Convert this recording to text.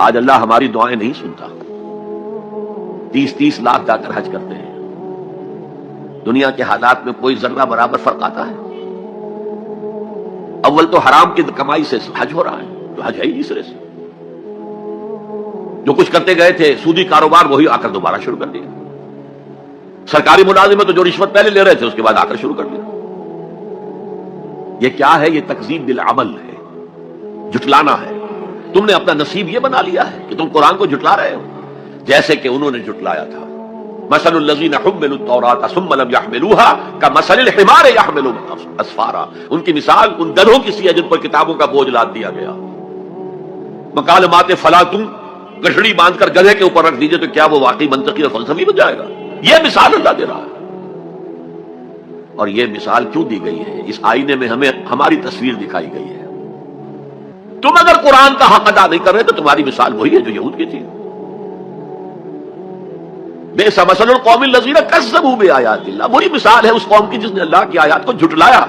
آج اللہ ہماری دعائیں نہیں سنتا. 30-30 لاکھ جا کر حج کرتے ہیں. دنیا کے حالات میں کوئی ذرہ برابر فرق آتا ہے؟ اول تو حرام کی کمائی سے حج ہو رہا ہے، تو حج ہے ہی نہیں سرے سے. جو کچھ کرتے گئے تھے سودی کاروبار، وہی آ کر دوبارہ شروع کر دیا. سرکاری ملازم تو جو رشوت پہلے لے رہے تھے اس کے بعد آ کر شروع کر دیا. یہ کیا ہے؟ یہ تکذیب بالعمل ہے، جھٹلانا ہے. تم نے اپنا نصیب یہ بنا لیا ہے کہ تم قرآن کو جھٹلا رہے ہو، جیسے کہ انہوں نے جھٹلایا تھا. مثل الذین حملوا التوراۃ ثم لم يحملوها كمثل الحمار يحمل اسفارا. ان کی مثال ان گدھوں کی سی ہے جن پر کتابوں کا بوجھ لاد دیا گیا. مکالمات فلا تم گٹھڑی باندھ کر گدھے کے اوپر رکھ دیجئے تو کیا وہ واقعی منطقی اور فلسفی بن جائے گا؟ یہ مثال اللہ دے رہا ہے. اور یہ مثال کیوں دی گئی ہے؟ اس آئینے میں ہمیں ہماری تصویر دکھائی گئی ہے. تم اگر قرآن کا حق ادا نہیں کر رہے تو تمہاری مثال وہی ہے جو یہود کی تھی. بئس مثل القوم الذین کذبوا بآیات اللہ. وہی مثال ہے اس قوم کی جس نے اللہ کی آیات کو جھٹلایا.